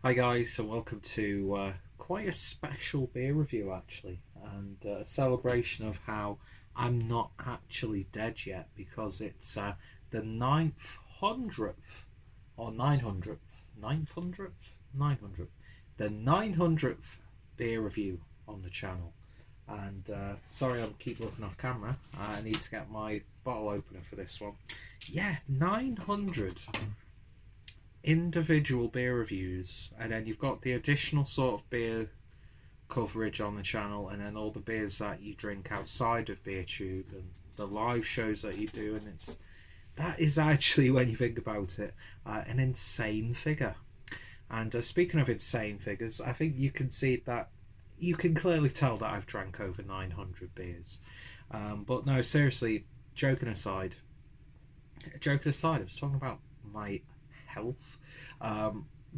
Hi guys, and welcome to quite a special beer review actually, and a celebration of how I'm not actually dead yet because it's the 900th or 900th, the 900th beer review on the channel. And sorry, I keep looking off camera. I need to get my bottle opener for this one. Yeah, 900 individual beer reviews, and then you've got the additional sort of beer coverage on the channel, and then all the beers that you drink outside of BeerTube and the live shows that you do, and that is actually, when you think about it, an insane figure. And speaking of insane figures, I think you can see that you can clearly tell that I've drank over 900 beers. But no, seriously, joking aside, I was talking about my health.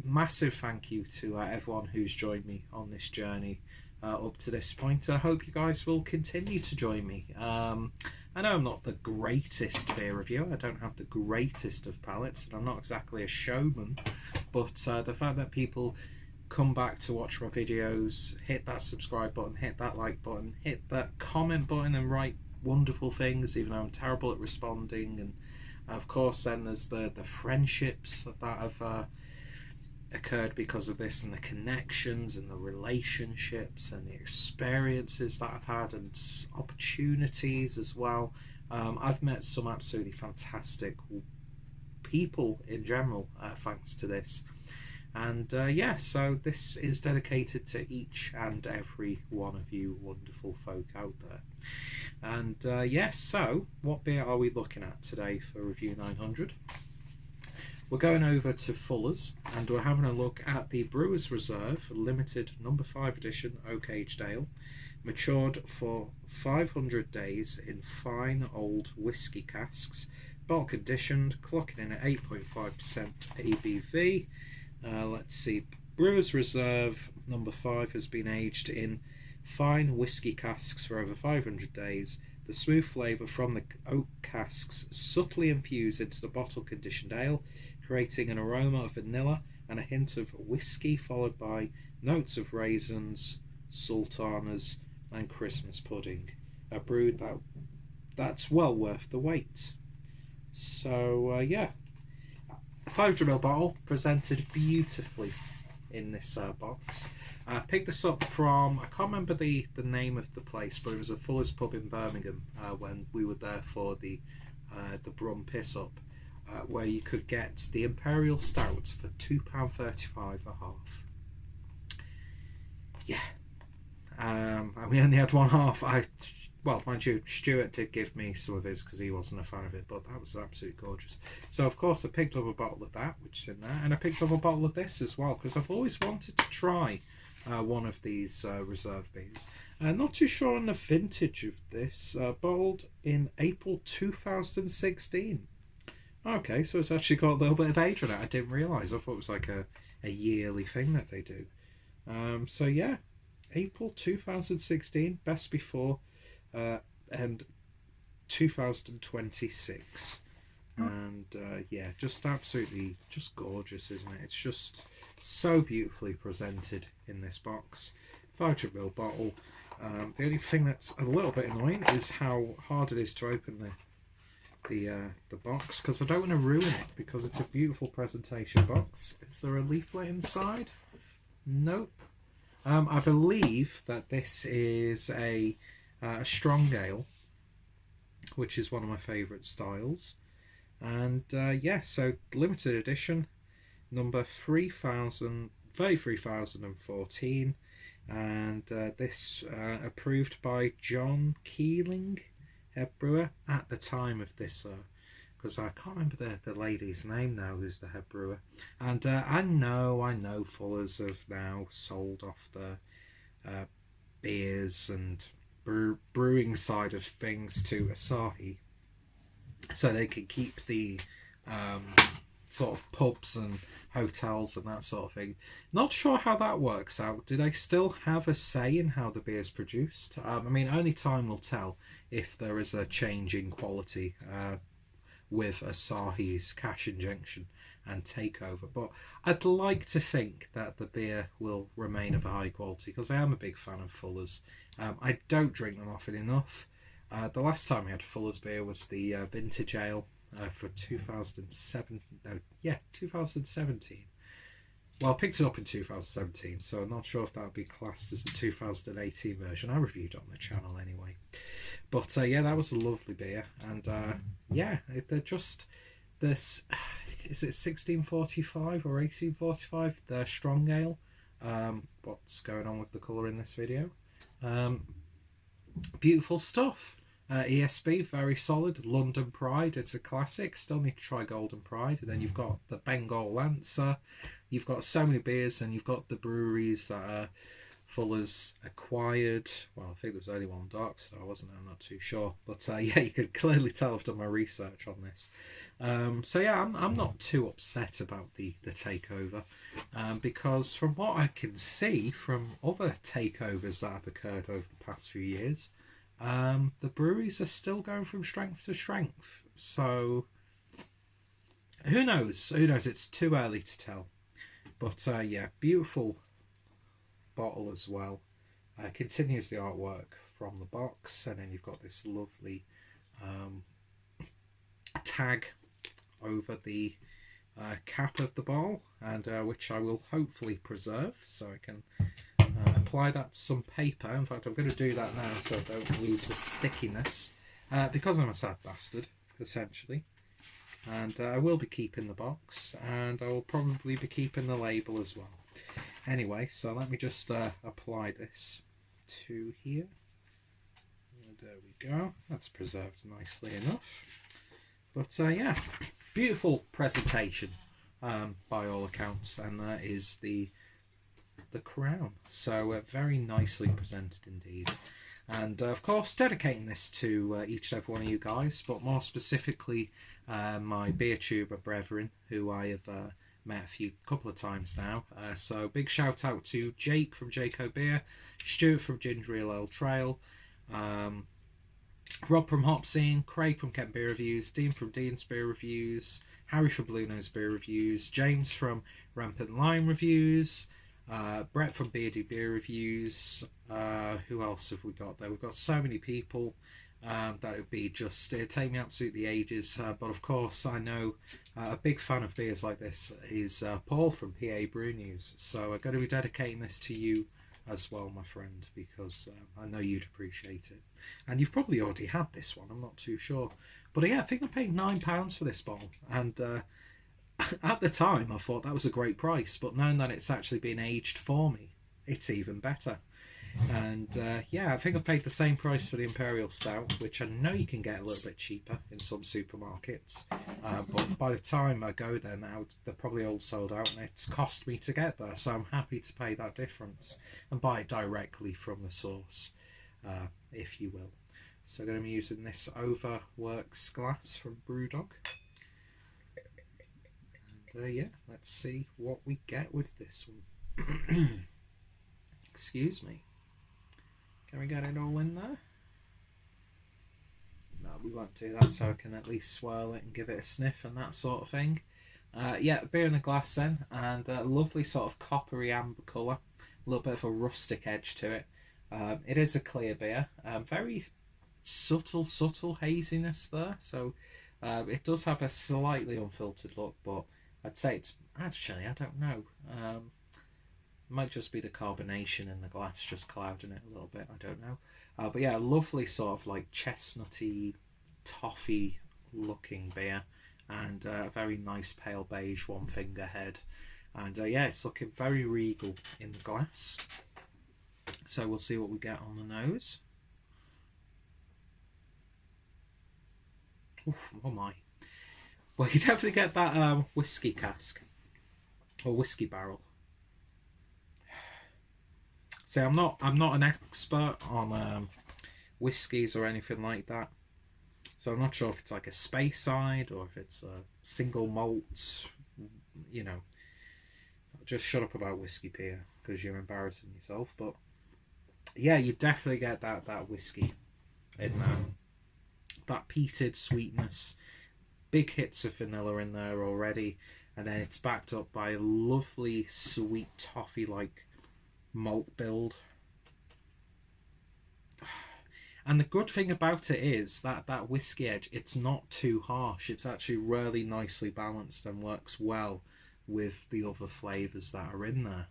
Massive thank you to everyone who's joined me on this journey up to this point. I hope you guys will continue to join me. I know I'm not the greatest beer reviewer, I don't have the greatest of palates, and I'm not exactly a showman, but the fact that people come back to watch my videos, hit that subscribe button, hit that like button, hit that comment button, and write wonderful things, even though I'm terrible at responding. And of course, then there's the friendships that have occurred because of this, and the connections and the relationships and the experiences that I've had, and opportunities as well. I've met some absolutely fantastic people in general thanks to this. And yeah, so this is dedicated to each and every one of you wonderful folk out there. And yes, so what beer are we looking at today for review 900? We're going over to Fuller's, and we're having a look at the Brewer's Reserve Limited Number 5 Edition Oak Aged Ale, matured for 500 days in fine old whisky casks, bottle conditioned, clocking in at 8.5% ABV. Let's see, Brewer's Reserve Number 5 has been aged in fine whisky casks for over 500 days. The smooth flavour from the oak casks subtly infused into the bottle conditioned ale, creating an aroma of vanilla and a hint of whisky, followed by notes of raisins, sultanas and Christmas pudding. A brew that's well worth the wait. So yeah, a 500ml bottle presented beautifully in this box. I picked this up from, I can't remember the name of the place, but it was a Fuller's pub in Birmingham when we were there for the Brum Piss Up, where you could get the Imperial Stout for £2.35 a half. Yeah, and we only had one half. Well, mind you, Stuart did give me some of his because he wasn't a fan of it, but that was absolutely gorgeous. So, of course, I picked up a bottle of that, which is in there, and I picked up a bottle of this as well, because I've always wanted to try one of these reserve beers. Not too sure on the vintage of this, bottled in April 2016. Okay, so it's actually got a little bit of age on it. I didn't realise. I thought it was like a yearly thing that they do. So, yeah, April 2016, best before, and 2026, and yeah, just absolutely just gorgeous, isn't it? It's just so beautifully presented in this box. 500ml bottle. The only thing that's a little bit annoying is how hard it is to open the box, because I don't want to ruin it, because it's a beautiful presentation box. Is there a leaflet inside? Nope. I believe that this is a strong ale, which is one of my favourite styles. And yeah, so limited edition, number 33,014, and this approved by John Keeling, head brewer, at the time of this, because I can't remember the lady's name now who's the head brewer. And I know Fuller's have now sold off the beers and brewing side of things to Asahi, so they can keep the sort of pubs and hotels and that sort of thing. Not sure how that works out. Do they still have a say in how the beer is produced? I mean, only time will tell if there is a change in quality with Asahi's cash injection. and Takeover. But I'd like to think that the beer will remain of a high quality, because I am a big fan of Fuller's. I don't drink them often enough. The last time I had Fuller's beer was the Vintage Ale for 2017. Well, I picked it up in 2017, so I'm not sure if that would be classed as the 2018 version. I reviewed it on the channel anyway. But yeah, that was a lovely beer. And yeah, they're just this. Is it 1645 or 1845? They're strong ale. What's going on with the colour in this video? Beautiful stuff. ESB, very solid. London Pride, it's a classic. Still need to try Golden Pride. And then you've got the Bengal Lancer. You've got so many beers, and you've got the breweries that Fuller's acquired. Well, I think there was only one Dark Star, wasn't there? I'm not too sure. But yeah, you could clearly tell I've done my research on this. So yeah, I'm not too upset about the takeover, because from what I can see from other takeovers that have occurred over the past few years, the breweries are still going from strength to strength. So who knows? Who knows? It's too early to tell. But yeah, beautiful bottle as well. Continues the artwork from the box, and then you've got this lovely tag over the cap of the bottle, and which I will hopefully preserve, so I can apply that to some paper. In fact, I'm going to do that now so I don't lose the stickiness, because I'm a sad bastard, essentially. And I will be keeping the box, and I will probably be keeping the label as well. Anyway, so let me just apply this to here. There we go. That's preserved nicely enough. But yeah, beautiful presentation by all accounts, and that is the crown. So very nicely presented indeed. And of course, dedicating this to each and every one of you guys, but more specifically my beer tuber brethren, who I have met a couple of times now. So big shout out to Jake from Jaco Beer, Stuart from Ginger Ale Trail, Rob from Hop Scene, Craig from Kent Beer Reviews, Dean from Dean's Beer Reviews, Harry from Blue Nose Beer Reviews, James from Rampant Lime Reviews, Brett from Beardy Beer Reviews. Who else have we got there? We've got so many people that would be just, it'd take me absolutely ages. But of course, I know a big fan of beers like this is Paul from PA Brew News. So I'm going to be dedicating this to you as well, my friend, because I know you'd appreciate it. And you've probably already had this one, I'm not too sure. But yeah, I think I paid £9 for this bottle, and at the time I thought that was a great price, but knowing that it's actually been aged for me, it's even better. And yeah, I think I paid the same price for the Imperial Stout, which I know you can get a little bit cheaper in some supermarkets, but by the time I go there now, they're probably all sold out, and it's cost me to get there, so I'm happy to pay that difference and buy it directly from the source, if you will. So I'm going to be using this Overworks glass from Brewdog. And yeah, let's see what we get with this one. Excuse me. Can we get it all in there? No, we won't do that, so I can at least swirl it and give it a sniff and that sort of thing. Yeah, beer in a glass then, and a lovely sort of coppery amber colour. A little bit of a rustic edge to it. It is a clear beer. Very subtle haziness there, so it does have a slightly unfiltered look, but I'd say it's, actually, I don't know. Might just be the carbonation in the glass just clouding it a little bit, I don't know. But yeah, lovely sort of like chestnutty, toffee looking beer, and a very nice pale beige one finger head. And yeah, it's looking very regal in the glass. So we'll see what we get on the nose. Oof, oh my. Well, you definitely get that whiskey cask or whiskey barrel. So I'm not an expert on whiskies or anything like that. So I'm not sure if it's like a Speyside or if it's a single malt. You know, just shut up about whiskey, Peter, because you're embarrassing yourself. But yeah, you definitely get that whiskey in there. That peated sweetness, big hits of vanilla in there already, and then it's backed up by a lovely sweet toffee like malt build. And the good thing about it is that whiskey edge, it's not too harsh. It's actually really nicely balanced and works well with the other flavours that are in there.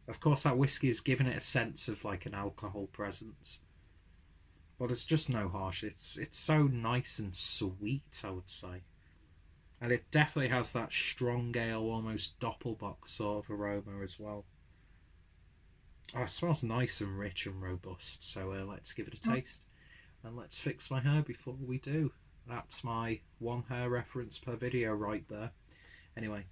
Of course, that whiskey is giving it a sense of like an alcohol presence, but it's just no harsh. It's so nice and sweet, I would say. And it definitely has that strong ale, almost doppelbock sort of aroma as well. Oh, it smells nice and rich and robust, so let's give it a taste. And let's fix my hair before we do. That's my one hair reference per video right there. Anyway,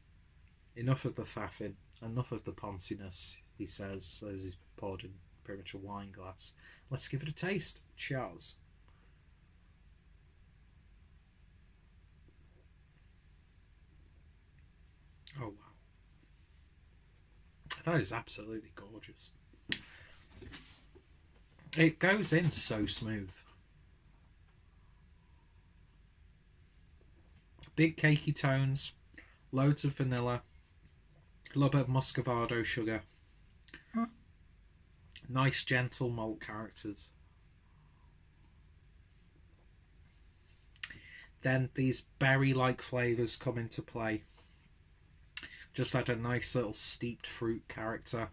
enough of the faffing, enough of the ponciness, he says, as he's poured in pretty much a wine glass. Let's give it a taste. Cheers. Oh, wow. That is absolutely gorgeous. It goes in so smooth. Big cakey tones, loads of vanilla, a little bit of muscovado sugar, nice gentle malt characters. Then these berry-like flavours come into play. Just had a nice little steeped fruit character.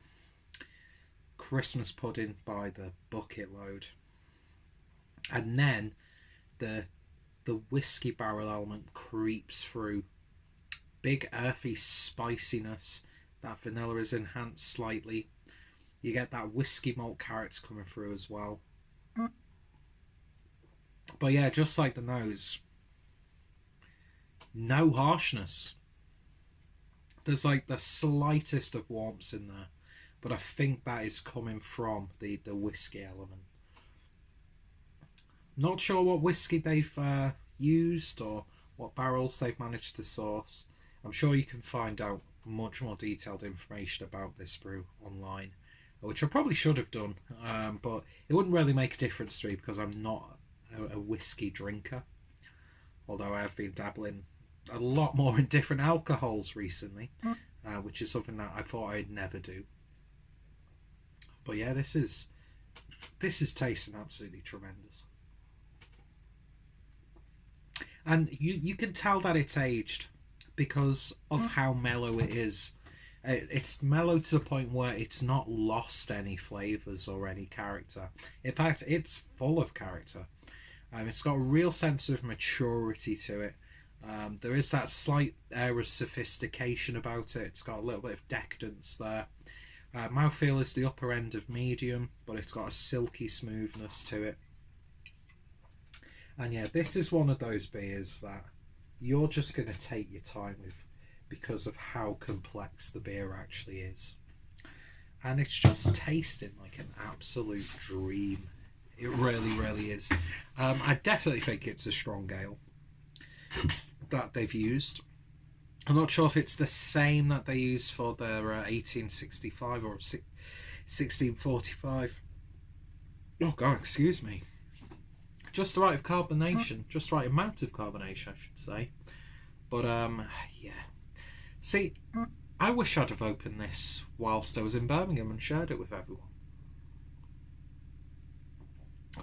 Christmas pudding by the bucket load. And then the whiskey barrel element creeps through. Big earthy spiciness. That vanilla is enhanced slightly. You get that whiskey malt character coming through as well. But yeah, just like the nose, no harshness. There's like the slightest of warmth in there, but I think that is coming from the whiskey element. Not sure what whiskey they've used or what barrels they've managed to source. I'm sure you can find out much more detailed information about this brew online, which I probably should have done, but it wouldn't really make a difference to me because I'm not a whiskey drinker, although I have been dabbling a lot more in different alcohols recently, which is something that I thought I'd never do. But yeah, this is tasting absolutely tremendous. And you can tell that it's aged because of how mellow it is. It's mellow to the point where it's not lost any flavours or any character. In fact, it's full of character. It's got a real sense of maturity to it. There is that slight air of sophistication about it. It's got a little bit of decadence there. Mouthfeel is the upper end of medium, but it's got a silky smoothness to it. And yeah, this is one of those beers that you're just going to take your time with because of how complex the beer actually is. And it's just tasting like an absolute dream. It really, really is. I definitely think it's a strong ale that they've used. I'm not sure if it's the same that they use for their 1865 or 1645. Oh god, excuse me. Just the right of carbonation, just the right amount of carbonation, I should say. But yeah. See, I wish I'd have opened this whilst I was in Birmingham and shared it with everyone.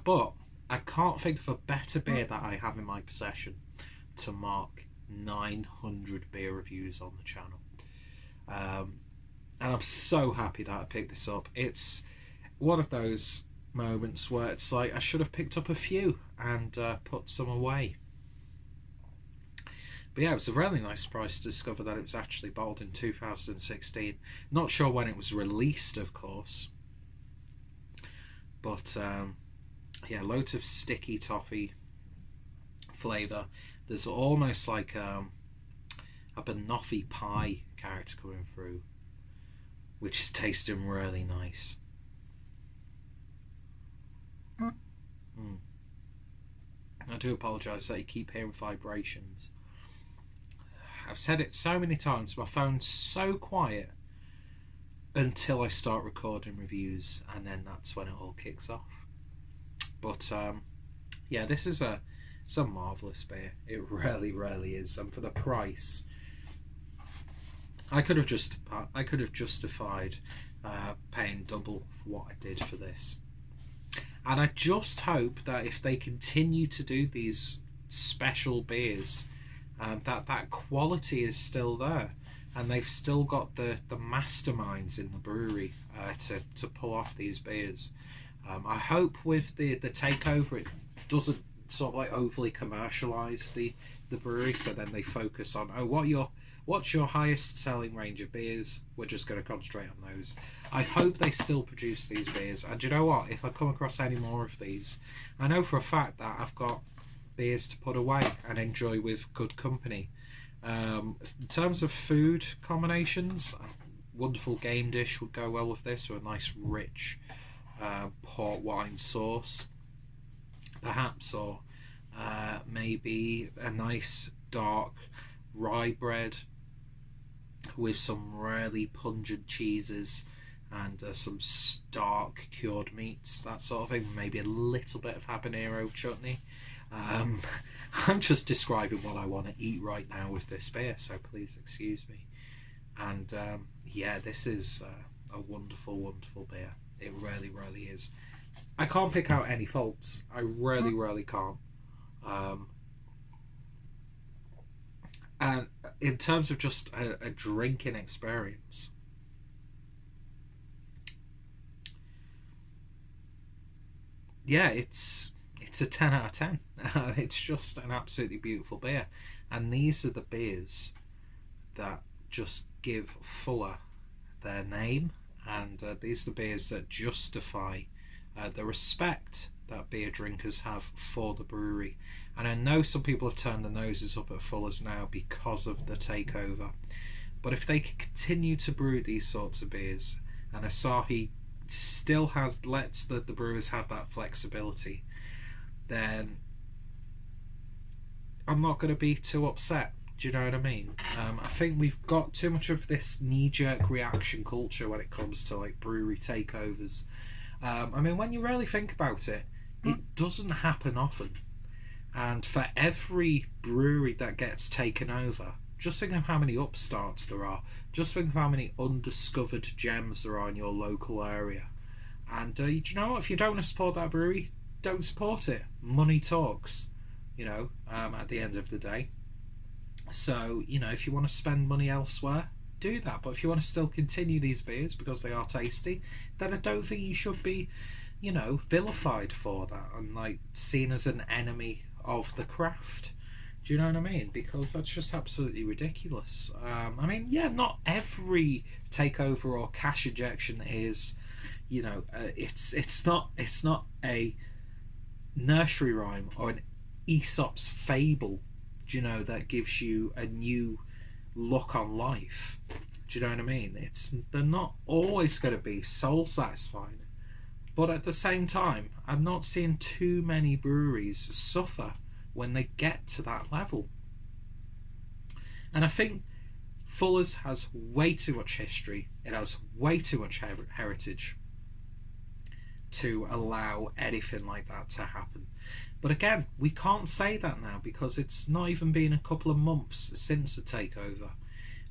But I can't think of a better beer that I have in my possession to mark 900 beer reviews on the channel. And I'm so happy that I picked this up. It's one of those moments where it's like I should have picked up a few and put some away. But yeah, it was a really nice surprise to discover that it was actually bottled in 2016. Not sure when it was released, of course. But yeah, loads of sticky toffee flavour. There's almost like a banoffee pie character coming through, which is tasting really nice. I do apologise that you keep hearing vibrations. I've said it so many times, my phone's so quiet until I start recording reviews, and then that's when it all kicks off. But yeah, this is It's a marvellous beer. It really, really is. And for the price, I could have justified paying double for what I did for this. And I just hope that if they continue to do these special beers, that quality is still there, and they've still got the masterminds in the brewery to pull off these beers. I hope with the takeover it doesn't sort of like overly commercialise the brewery, so then they focus on, oh, what's your highest selling range of beers? We're just going to concentrate on those. I hope they still produce these beers, and you know what, if I come across any more of these, I know for a fact that I've got beers to put away and enjoy with good company. In terms of food combinations, a wonderful game dish would go well with this, with a nice rich port wine sauce perhaps, or maybe a nice dark rye bread with some really pungent cheeses and some stark cured meats, that sort of thing. Maybe a little bit of habanero chutney. I'm just describing what I want to eat right now with this beer, so please excuse me. And yeah, this is a wonderful, wonderful beer. It really, really is. I can't pick out any faults. I really, really can't. And in terms of just a drinking experience, yeah, it's a 10 out of 10. It's just an absolutely beautiful beer. And these are the beers that just give Fuller their name, and these are the beers that justify the respect that beer drinkers have for the brewery. And I know some people have turned their noses up at Fuller's now because of the takeover, but if they can continue to brew these sorts of beers, and Asahi still lets the brewers have that flexibility, then I'm not going to be too upset. Do you know what I mean? I think we've got too much of this knee-jerk reaction culture when it comes to like brewery takeovers. I mean, when you really think about it, it doesn't happen often. And for every brewery that gets taken over, just think of how many upstarts there are. Just think of how many undiscovered gems there are in your local area. And do you know what? If you don't want to support that brewery, don't support it. Money talks, you know, at the end of the day. So, you know, if you want to spend money elsewhere, do that. But if you want to still continue these beers because they are tasty, then I don't think you should be, you know, vilified for that and like seen as an enemy of the craft. Do you know what I mean? Because that's just absolutely ridiculous. I mean, yeah, not every takeover or cash injection is, you know, it's not a nursery rhyme or an Aesop's fable, do you know, that gives you a new look on life. Do you know what I mean? They're not always going to be soul satisfying, but at the same time, I'm not seeing too many breweries suffer when they get to that level. And I think Fuller's has way too much history. It has way too much heritage to allow anything like that to happen. But again, we can't say that now because it's not even been a couple of months since the takeover.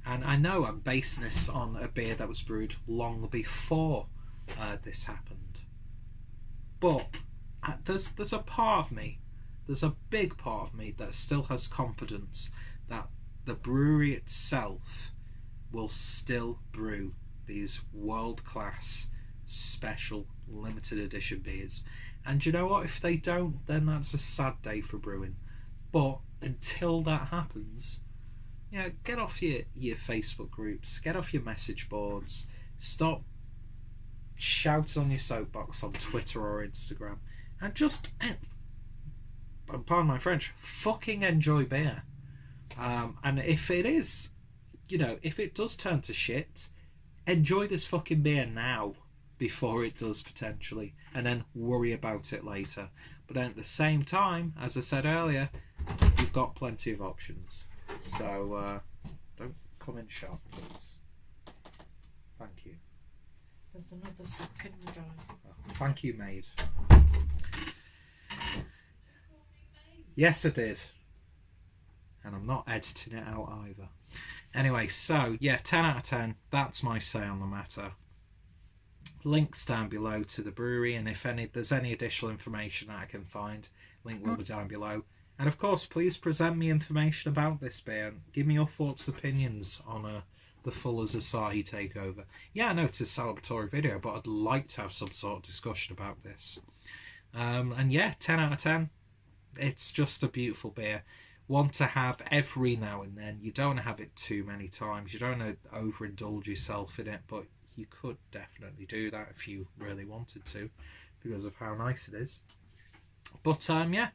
And I know I'm basing this on a beer that was brewed long before this happened. But there's a part of me, there's a big part of me that still has confidence that the brewery itself will still brew these world-class, special, limited edition beers. And you know what? If they don't, then that's a sad day for brewing. But until that happens, you know, get off your Facebook groups, get off your message boards, stop shouting on your soapbox on Twitter or Instagram, and just, pardon my French, fucking enjoy beer. And if it is, you know, if it does turn to shit, enjoy this fucking beer now before it does potentially, and then worry about it later. But then at the same time, as I said earlier, you've got plenty of options. So don't come in sharp, please. Thank you. There's another sock in the jar. Oh, thank you, maid. Yes, I did. And I'm not editing it out either. Anyway, so yeah, 10 out of 10. That's my say on the matter. Links down below to the brewery, and if there's any additional information that I can find, link will be down below. And of course, please present me information about this beer and give me your thoughts, opinions on the Fuller's Asahi takeover. Yeah, I know it's a celebratory video, but I'd like to have some sort of discussion about this. And yeah, 10 out of 10. It's just a beautiful beer. One to have every now and then. You don't have it too many times. You don't want to overindulge yourself in it, but you could definitely do that if you really wanted to, because of how nice it is. But yeah,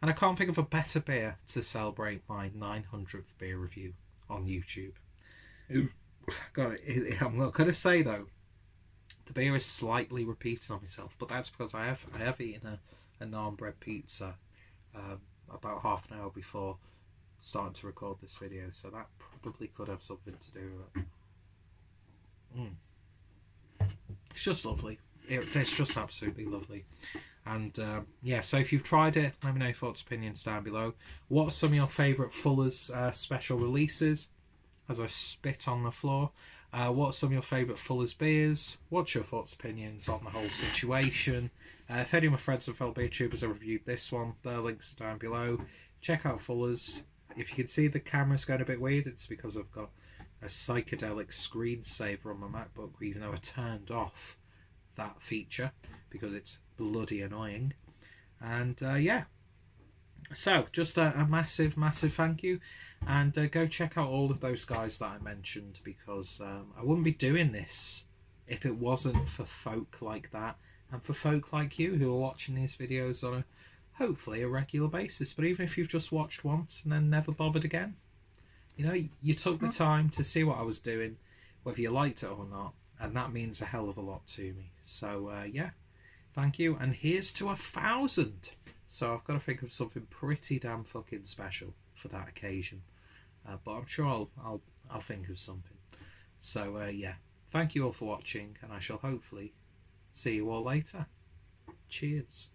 and I can't think of a better beer to celebrate my 900th beer review on YouTube. God, I'm not going to say though, the beer is slightly repeating on itself, but that's because I have eaten a naan bread pizza about half an hour before starting to record this video, so that probably could have something to do with it. It's just lovely. It's just absolutely lovely. And yeah, so if you've tried it, let me know your thoughts, opinions down below. What are some of your favourite Fuller's special releases? As I spit on the floor. What are some of your favourite Fuller's beers? What's your thoughts, opinions on the whole situation? If any of my friends and fellow beer tubers have reviewed this one, their links are down below. Check out Fuller's. If you can see the camera's going a bit weird, it's because I've got a psychedelic screensaver on my MacBook, even though I turned off that feature because it's bloody annoying. And yeah, so just a massive thank you, and go check out all of those guys that I mentioned, because I wouldn't be doing this if it wasn't for folk like that, and for folk like you who are watching these videos on hopefully a regular basis. But even if you've just watched once and then never bothered again, you know, you took the time to see what I was doing, whether you liked it or not, and that means a hell of a lot to me. So yeah, thank you, and here's to 1,000. So I've got to think of something pretty damn fucking special for that occasion, but I'm sure I'll think of something. So yeah, thank you all for watching, and I shall hopefully see you all later. Cheers.